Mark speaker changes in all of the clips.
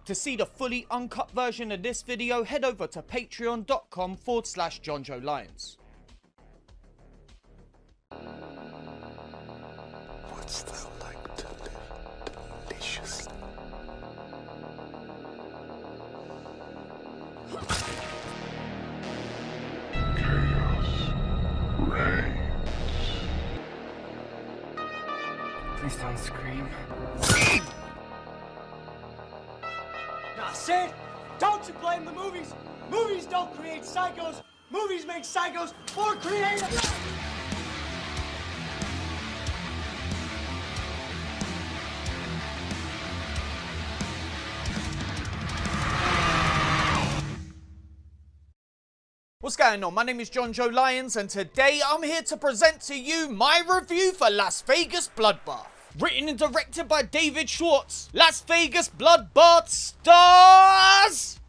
Speaker 1: To see the fully uncut version of this video, head over to patreon.com/Jonjo Lyons.
Speaker 2: What's that like to live deliciously? Chaos reigns.
Speaker 3: Please don't scream.
Speaker 4: Nah, Sid, don't you blame the movies. Movies don't create psychos. Movies make psychos more creative.
Speaker 1: What's going on? My name is Jonjo Lyons, and today I'm here to present to you my review for Las Vegas Bloodbath. Written and directed by David Schwartz, Las Vegas Bloodbath stars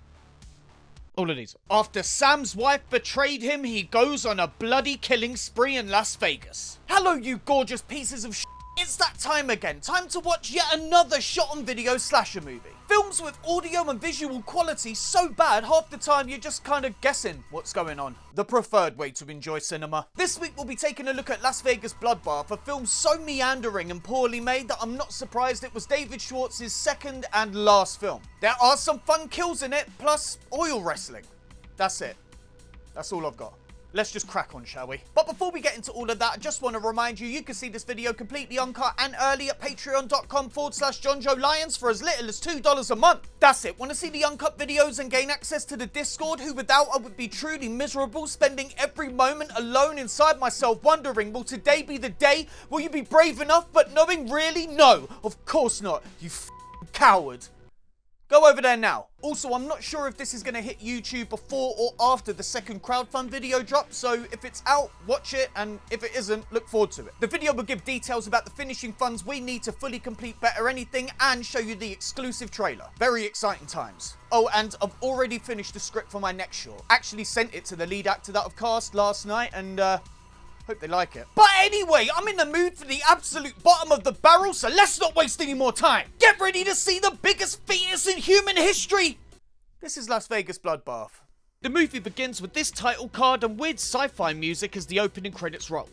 Speaker 1: all of these. After Sam's wife betrayed him, he goes on a bloody killing spree in Las Vegas. Hello, you gorgeous pieces of shit. It's that time again. Time to watch yet another shot-on-video slasher movie. Films with audio and visual quality so bad, half the time you're just kind of guessing what's going on. The preferred way to enjoy cinema. This week we'll be taking a look at Las Vegas Bloodbath, a film so meandering and poorly made that I'm not surprised it was David Schwartz's second and last film. There are some fun kills in it, plus oil wrestling. That's it. That's all I've got. Let's just crack on, shall we? But before we get into all of that, I just want to remind you, you can see this video completely uncut and early at patreon.com/Jonjo Lyons for as little as $2 a month. That's it. Want to see the uncut videos and gain access to the Discord, who without I would be truly miserable, spending every moment alone inside myself wondering, will today be the day? Will you be brave enough? But knowing really, no, of course not, you f***ing coward. Go over there now. Also, I'm not sure if this is going to hit YouTube before or after the second crowdfund video drop, so if it's out, watch it, and if it isn't, look forward to it. The video will give details about the finishing funds we need to fully complete Better Anything and show you the exclusive trailer. Very exciting times. Oh, and I've already finished the script for my next short. Actually sent it to the lead actor that I've cast last night, and hope they like it. But anyway, I'm in the mood for the absolute bottom of the barrel, so let's not waste any more time. Get ready to see the biggest fetus in human history. This is Las Vegas Bloodbath. The movie begins with this title card and weird sci-fi music as the opening credits roll.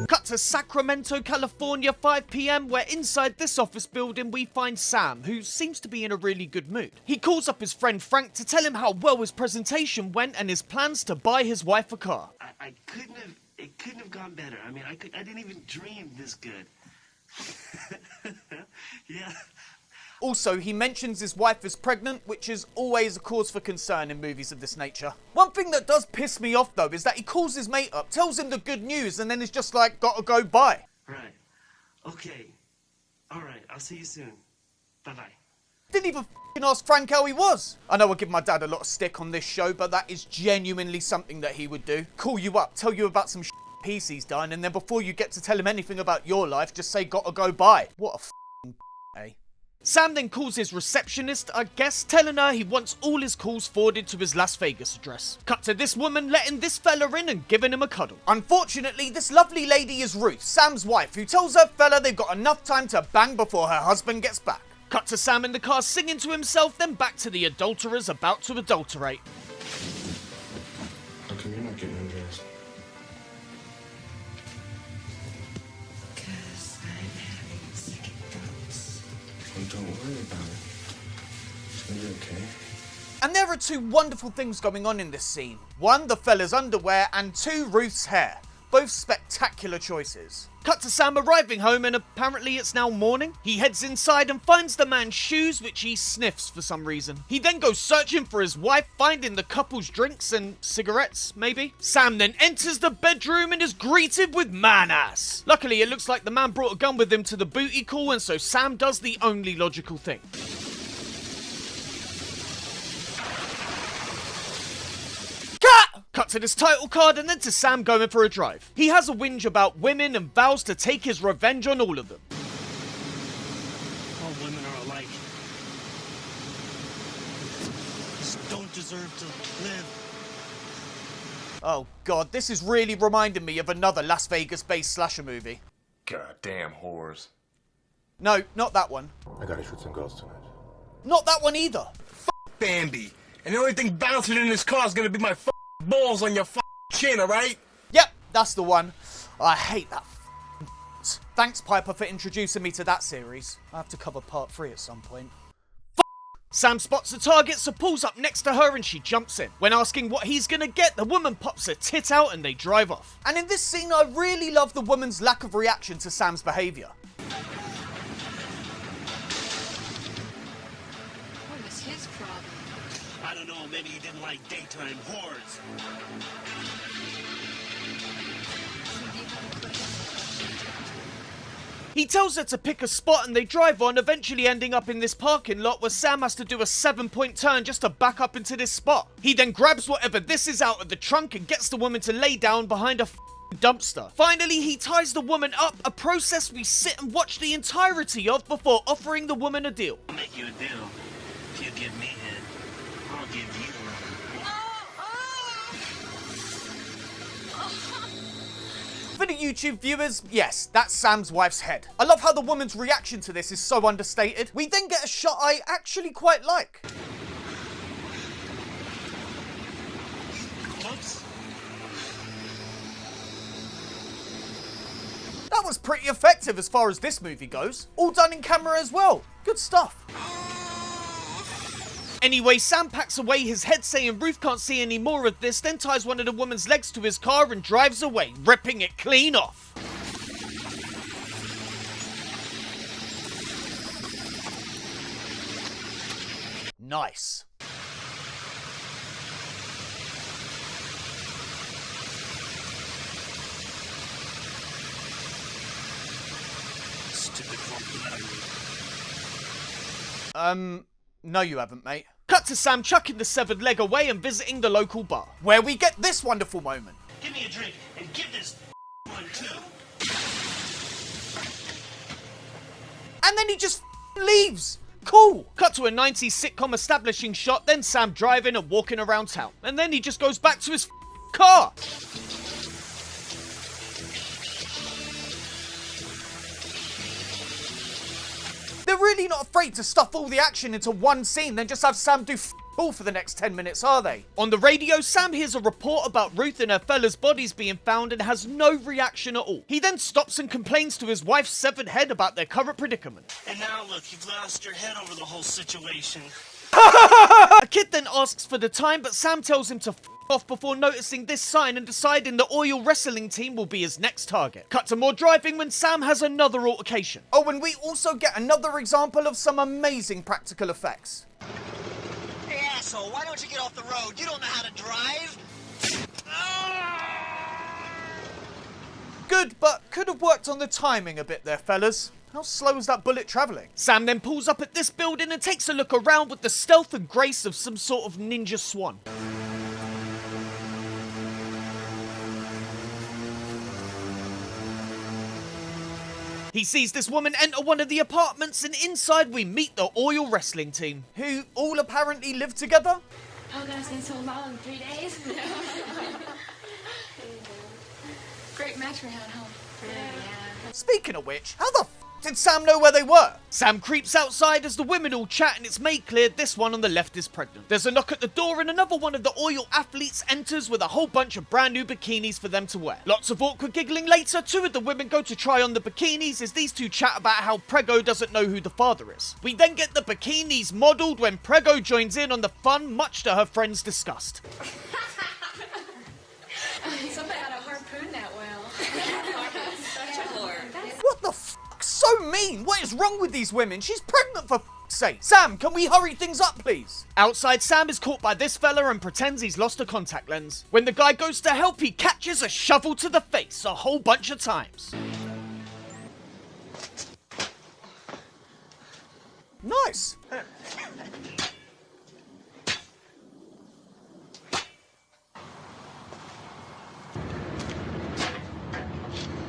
Speaker 1: Cut to Sacramento, California, 5 p.m, where inside this office building we find Sam, who seems to be in a really good mood. He calls up his friend Frank to tell him how well his presentation went and his plans to buy his wife a car.
Speaker 5: It couldn't have gone better. I mean, I didn't even dream this good. Yeah.
Speaker 1: Also, he mentions his wife is pregnant, which is always a cause for concern in movies of this nature. One thing that does piss me off, though, is that he calls his mate up, tells him the good news, and then is just like, gotta go, bye.
Speaker 5: Right. Okay. All right. I'll see you soon. Bye-bye.
Speaker 1: Didn't even f***ing ask Frank how he was. I know I give my dad a lot of stick on this show, but that is genuinely something that he would do. Call you up, tell you about some piece he's done, and then before you get to tell him anything about your life, just say, gotta go, bye. What a f***ing eh? Sam then calls his receptionist, I guess, telling her he wants all his calls forwarded to his Las Vegas address. Cut to this woman letting this fella in and giving him a cuddle. Unfortunately, this lovely lady is Ruth, Sam's wife, who tells her fella they've got enough time to bang before her husband gets back. Cut to Sam in the car singing to himself, then back to the adulterers about to adulterate.
Speaker 2: How come you're not getting undressed?
Speaker 5: Because I'm having second thoughts.
Speaker 2: Well, don't worry about it. It's gonna be okay.
Speaker 1: And there are two wonderful things going on in this scene. One, the fella's underwear, and two, Ruth's hair. Both spectacular choices. Cut to Sam arriving home and apparently it's now morning. He heads inside and finds the man's shoes, which he sniffs for some reason. He then goes searching for his wife, finding the couple's drinks and cigarettes, maybe. Sam then enters the bedroom and is greeted with man-ass. Luckily, it looks like the man brought a gun with him to the booty call, and so Sam does the only logical thing. Cut to this title card and then to Sam going for a drive. He has a whinge about women and vows to take his revenge on all of them.
Speaker 5: All women are alike. Just don't deserve to live.
Speaker 1: Oh god, this is really reminding me of another Las Vegas-based slasher movie.
Speaker 2: Goddamn whores.
Speaker 1: No, not that one.
Speaker 2: I gotta shoot some girls tonight.
Speaker 1: Not that one either.
Speaker 6: Bambi. And the only thing bouncing in this car is gonna be my balls on your chin, alright?
Speaker 1: Yep, that's the one. I hate that. Thanks, Piper, for introducing me to that series. I have to cover part 3 at some point. Sam spots the target, so pulls up next to her and she jumps in. When asking what he's gonna get, the woman pops her tit out and they drive off. And in this scene, I really love the woman's lack of reaction to Sam's behaviour.
Speaker 7: What was his problem?
Speaker 5: I don't know, maybe he didn't like daytime whores.
Speaker 1: He tells her to pick a spot and they drive on, eventually ending up in this parking lot where Sam has to do a 7-point turn just to back up into this spot. He then grabs whatever this is out of the trunk and gets the woman to lay down behind a dumpster. Finally, he ties the woman up, a process we sit and watch the entirety of before offering the woman a deal.
Speaker 5: I'll make you a deal. If you give me head, I'll give you one.
Speaker 1: For the YouTube viewers, yes, that's Sam's wife's head. I love how the woman's reaction to this is so understated. We then get a shot I actually quite like.
Speaker 5: Whoops.
Speaker 1: That was pretty effective as far as this movie goes. All done in camera as well. Good stuff. Anyway, Sam packs away his head saying Ruth can't see any more of this, then ties one of the woman's legs to his car and drives away, ripping it clean off. Nice.
Speaker 5: Stupid fucking
Speaker 1: No you haven't, mate. Cut to Sam chucking the severed leg away and visiting the local bar, where we get this wonderful moment.
Speaker 5: Give me a drink and give this one too.
Speaker 1: And then he just leaves. Cool. Cut to a 90s sitcom establishing shot, then Sam driving and walking around town. And then he just goes back to his car. They're really not afraid to stuff all the action into one scene, then just have Sam do all for the next 10 minutes, are they? On the radio, Sam hears a report about Ruth and her fella's bodies being found and has no reaction at all. He then stops and complains to his wife's severed head about their current predicament.
Speaker 5: And now look, you've lost your head over the whole situation.
Speaker 1: A kid then asks for the time, but Sam tells him to off before noticing this sign and deciding the oil wrestling team will be his next target. Cut to more driving when Sam has another altercation. Oh, and we also get another example of some amazing practical effects.
Speaker 4: Hey, asshole, why don't you get off the road? You don't know how to drive.
Speaker 1: Good, but could have worked on the timing a bit there, fellas. How slow is that bullet travelling? Sam then pulls up at this building and takes a look around with the stealth and grace of some sort of ninja swan. He sees this woman enter one of the apartments, and inside we meet the oil wrestling team, who all apparently live together.
Speaker 7: Oh god, it's been so long. 3 days? Great match we had, huh? Yeah.
Speaker 1: Speaking of which, how the f did Sam know where they were? Sam creeps outside as the women all chat and it's made clear this one on the left is pregnant. There's a knock at the door and another one of the oil athletes enters with a whole bunch of brand new bikinis for them to wear. Lots of awkward giggling later. Two of the women go to try on the bikinis as these two chat about how Prego doesn't know who the father is. We then get the bikinis modelled when Prego joins in on the fun, much to her friend's disgust.
Speaker 7: Somebody ought to harpoon that well. Such a whore.
Speaker 1: What the f***? So mean! What is wrong with these women? She's pregnant for f***'s sake! Sam, can we hurry things up, please? Outside, Sam is caught by this fella and pretends he's lost a contact lens. When the guy goes to help, he catches a shovel to the face a whole bunch of times. Nice!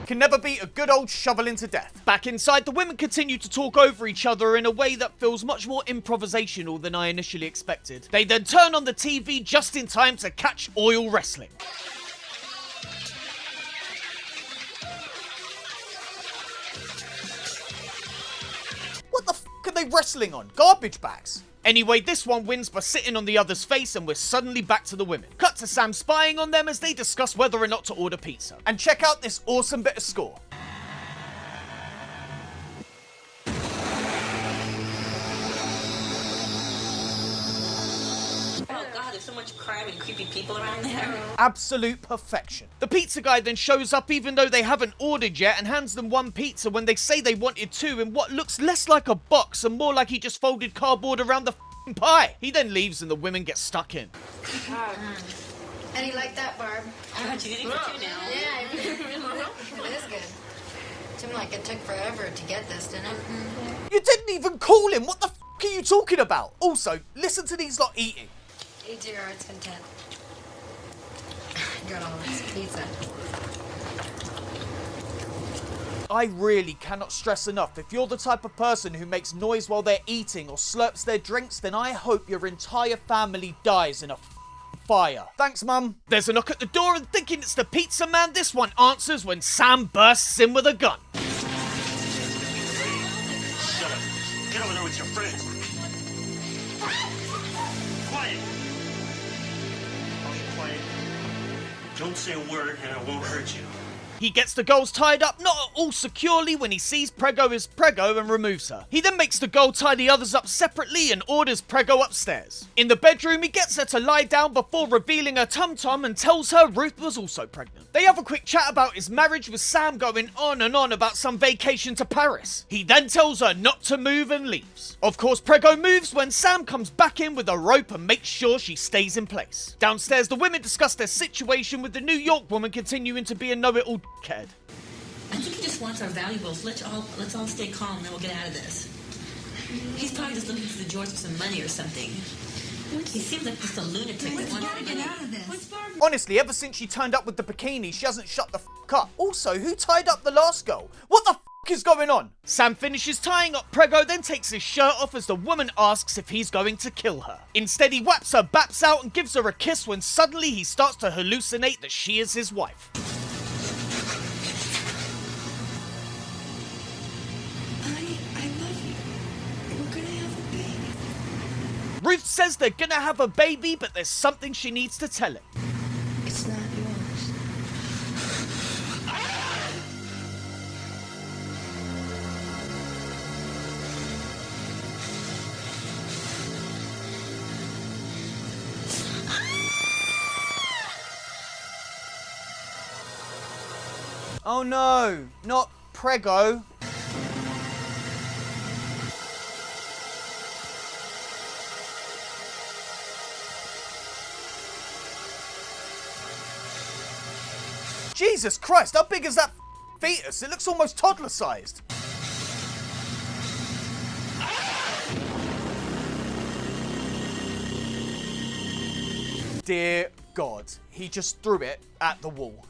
Speaker 1: Can never beat a good old shovel into death. Back inside, the women continue to talk over each other in a way that feels much more improvisational than I initially expected. They then turn on the TV just in time to catch oil wrestling. are they wrestling on? Garbage bags? Anyway, this one wins by sitting on the other's face, and we're suddenly back to the women. Cut to Sam spying on them as they discuss whether or not to order pizza. And check out this awesome bit of score.
Speaker 7: Oh God, there's so much crime and creepy people around there.
Speaker 1: Absolute perfection. The pizza guy then shows up even though they haven't ordered yet and hands them one pizza when they say they wanted two in what looks less like a box and more like he just folded cardboard around the f***ing pie. He then leaves and the women get stuck in.
Speaker 8: And you like that, Barb?
Speaker 7: She's eating for two now.
Speaker 8: Yeah, it is good. Seemed like it took forever to get this, didn't it?
Speaker 1: You didn't even call him. What the f*** are you talking about? Also, listen to these lot eating.
Speaker 8: Eat to your heart's content. Got all this pizza.
Speaker 1: I really cannot stress enough, if you're the type of person who makes noise while they're eating or slurps their drinks, then I hope your entire family dies in a fire. Thanks, Mum. There's a knock at the door and thinking it's the pizza man, this one answers when Sam bursts in with a gun.
Speaker 5: Shut up. Get over there with your friends. Quiet. I'll be quiet. Don't say a word and I won't hurt you.
Speaker 1: He gets the girls tied up, not at all securely, when he sees Prego is Prego and removes her. He then makes the girl tie the others up separately and orders Prego upstairs. In the bedroom, he gets her to lie down before revealing her tum-tum and tells her Ruth was also pregnant. They have a quick chat about his marriage with Sam going on and on about some vacation to Paris. He then tells her not to move and leaves. Of course, Prego moves when Sam comes back in with a rope and makes sure she stays in place. Downstairs, the women discuss their situation with the New York woman continuing to be a know-it-all dickhead.
Speaker 9: I think he just wants our valuables. Let's all stay calm, and then we'll get out of this. He's probably just looking for the George for some money or something. He seems like just a lunatic that wants to get out of this.
Speaker 1: Honestly, ever since she turned up with the bikini, she hasn't shut the f*** up. Also, who tied up the last girl? What the f*** is going on? Sam finishes tying up Prego, then takes his shirt off as the woman asks if he's going to kill her. Instead, he whaps her baps out and gives her a kiss when suddenly he starts to hallucinate that she is his wife. Ruth says they're gonna have a baby, but there's something she needs to tell him.
Speaker 8: It's not yours.
Speaker 1: Oh no, not Prego. Jesus Christ, how big is that fetus? It looks almost toddler-sized. Dear God, he just threw it at the wall.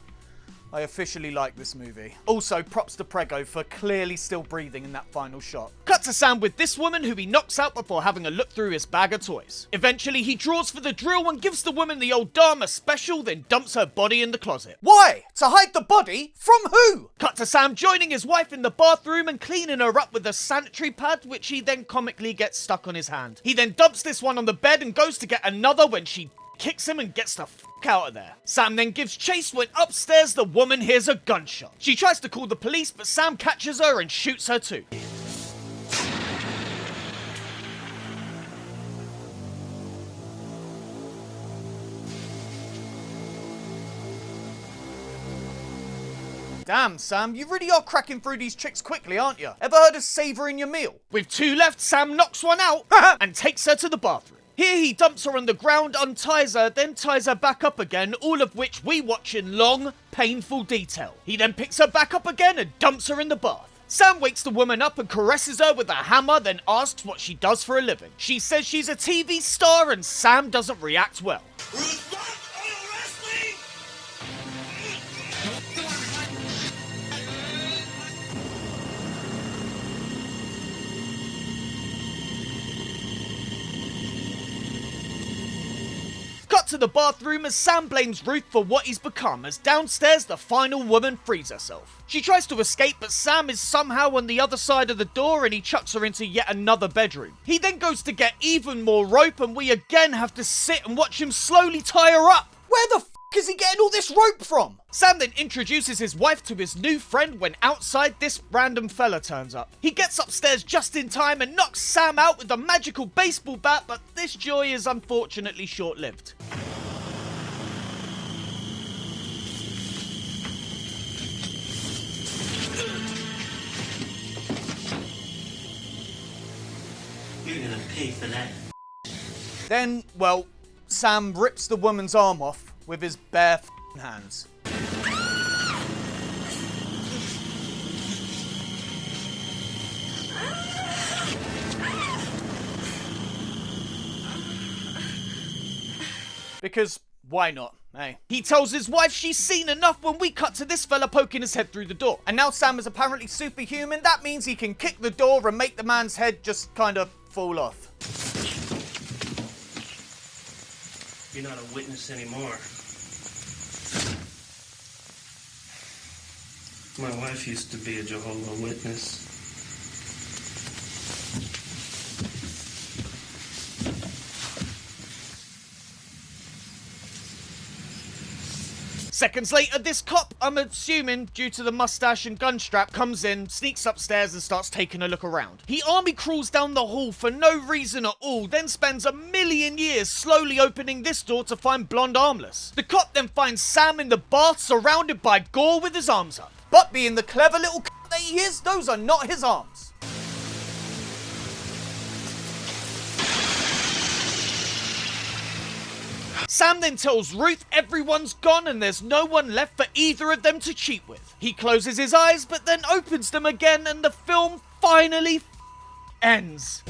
Speaker 1: I officially like this movie. Also, props to Prego for clearly still breathing in that final shot. Cut to Sam with this woman who he knocks out before having a look through his bag of toys. Eventually, he draws for the drill and gives the woman the old Dharma special, then dumps her body in the closet. Why? To hide the body? From who? Cut to Sam joining his wife in the bathroom and cleaning her up with a sanitary pad, which he then comically gets stuck on his hand. He then dumps this one on the bed and goes to get another when she kicks him and gets the f*** out of there. Sam then gives chase when upstairs the woman hears a gunshot. She tries to call the police, but Sam catches her and shoots her too. Damn, Sam, you really are cracking through these tricks quickly, aren't you? Ever heard of savouring your meal? With two left, Sam knocks one out and takes her to the bathroom. Here he dumps her on the ground, unties her, then ties her back up again, all of which we watch in long, painful detail. He then picks her back up again and dumps her in the bath. Sam wakes the woman up and caresses her with a hammer, then asks what she does for a living. She says she's a TV star and Sam doesn't react well. Cut Cut to the bathroom as Sam blames Ruth for what he's become, as downstairs the final woman frees herself. She tries to escape, but Sam is somehow on the other side of the door and he chucks her into yet another bedroom. He then goes to get even more rope and we again have to sit and watch him slowly tie her up. Where the is he getting all this rope from? Sam then introduces his wife to his new friend when outside this random fella turns up. He gets upstairs just in time and knocks Sam out with a magical baseball bat, but this joy is unfortunately short-lived.
Speaker 5: You're gonna pay for that.
Speaker 1: Then, well, Sam rips the woman's arm off with his bare hands. Because why not, eh? He tells his wife she's seen enough when we cut to this fella poking his head through the door. And now Sam is apparently superhuman. That means he can kick the door and make the man's head just kind of fall off.
Speaker 5: You're not a witness anymore. My wife used to be a Jehovah's Witness.
Speaker 1: Seconds later, this cop, I'm assuming due to the mustache and gun strap, comes in, sneaks upstairs and starts taking a look around. He army crawls down the hall for no reason at all, then spends 1,000,000 years slowly opening this door to find Blonde armless. The cop then finds Sam in the bath surrounded by gore with his arms up. But being the clever little that he is, those are not his arms. Sam then tells Ruth everyone's gone and there's no one left for either of them to cheat with. He closes his eyes but then opens them again and the film finally ends.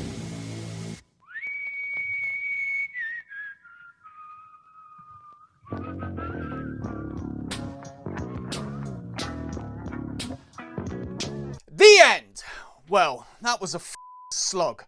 Speaker 1: The end! Well, that was a slog.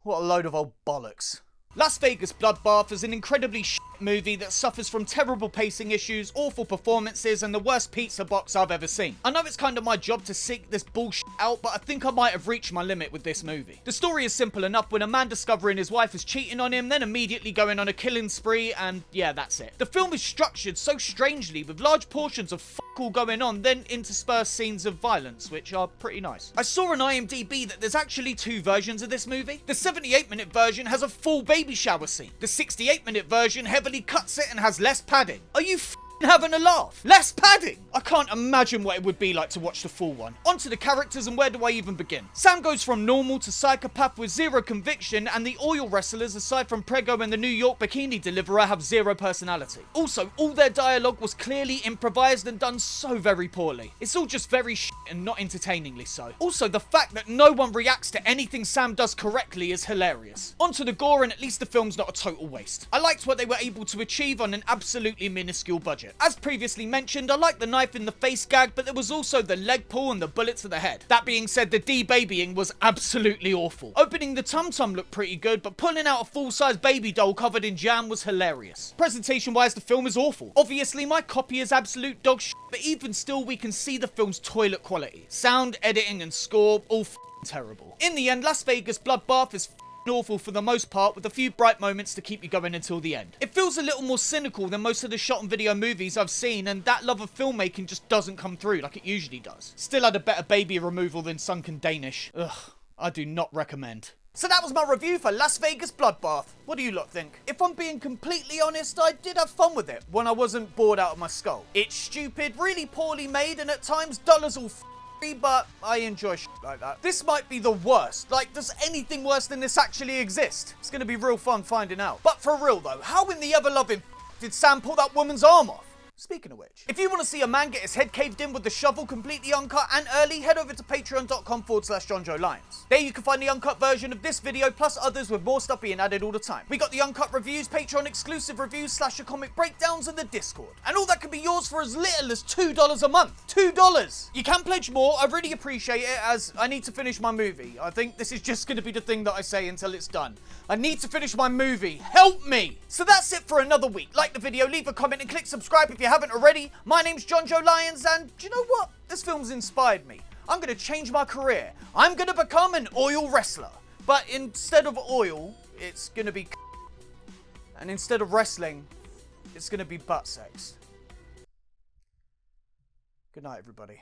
Speaker 1: What a load of old bollocks. Las Vegas Bloodbath is an incredibly movie that suffers from terrible pacing issues, awful performances, and the worst pizza box I've ever seen. I know it's kind of my job to seek this bullshit out, but I think I might have reached my limit with this movie. The story is simple enough, with a man discovering his wife is cheating on him, then immediately going on a killing spree, and yeah, that's it. The film is structured so strangely, with large portions of all going on, then interspersed scenes of violence, which are pretty nice. I saw on IMDb that there's actually two versions of this movie. The 78-minute version has a full baby shower scene. The 68-minute version heavily cuts it and has less padding. Are you having a laugh? Less padding? I can't imagine what it would be like to watch the full one. Onto the characters, and where do I even begin? Sam goes from normal to psychopath with zero conviction, and the oil wrestlers, aside from Prego and the New York bikini deliverer, have zero personality. Also, all their dialogue was clearly improvised and done so very poorly. It's all just very and not entertainingly so. Also, the fact that no one reacts to anything Sam does correctly is hilarious. Onto the gore, and at least the film's not a total waste. I liked what they were able to achieve on an absolutely minuscule budget. As previously mentioned, I liked the knife in the face gag, but there was also the leg pull and the bullet to the head. That being said, the de-babying was absolutely awful. Opening the tum-tum looked pretty good, but pulling out a full-size baby doll covered in jam was hilarious. Presentation-wise, the film is awful. Obviously, my copy is absolute dog shit, but even still, we can see the film's toilet quality. Sound, editing, and score, all terrible. In the end, Las Vegas Bloodbath is awful for the most part, with a few bright moments to keep you going until the end. It feels a little more cynical than most of the shot and video movies I've seen, and that love of filmmaking just doesn't come through like it usually does. Still had a better baby removal than Sunken Danish. Ugh, I do not recommend. So that was my review for Las Vegas Bloodbath. What do you lot think? If I'm being completely honest, I did have fun with it when I wasn't bored out of my skull. It's stupid, really poorly made, and at times dull as all but I enjoy shit like that. This might be the worst. Like, does anything worse than this actually exist? It's gonna be real fun finding out. But for real though, how in the ever-loving did Sam pull that woman's arm off? Speaking of which, if you want to see a man get his head caved in with the shovel completely uncut and early, head over to patreon.com/Jonjo Lyons. There you can find the uncut version of this video, plus others with more stuff being added all the time. We got the uncut reviews, Patreon exclusive reviews, /comic breakdowns, and the Discord. And all that can be yours for as little as $2 a month. $2. You can pledge more. I really appreciate it, as I need to finish my movie. I think this is just going to be the thing that I say until it's done. I need to finish my movie. Help me! So that's it for another week. Like the video, leave a comment, and click subscribe if you haven't already. My name's Jonjo Lyons, and do you know what? This film's inspired me. I'm going to change my career. I'm going to become an oil wrestler. But instead of oil, it's going to be... And instead of wrestling, it's going to be butt sex. Good night, everybody.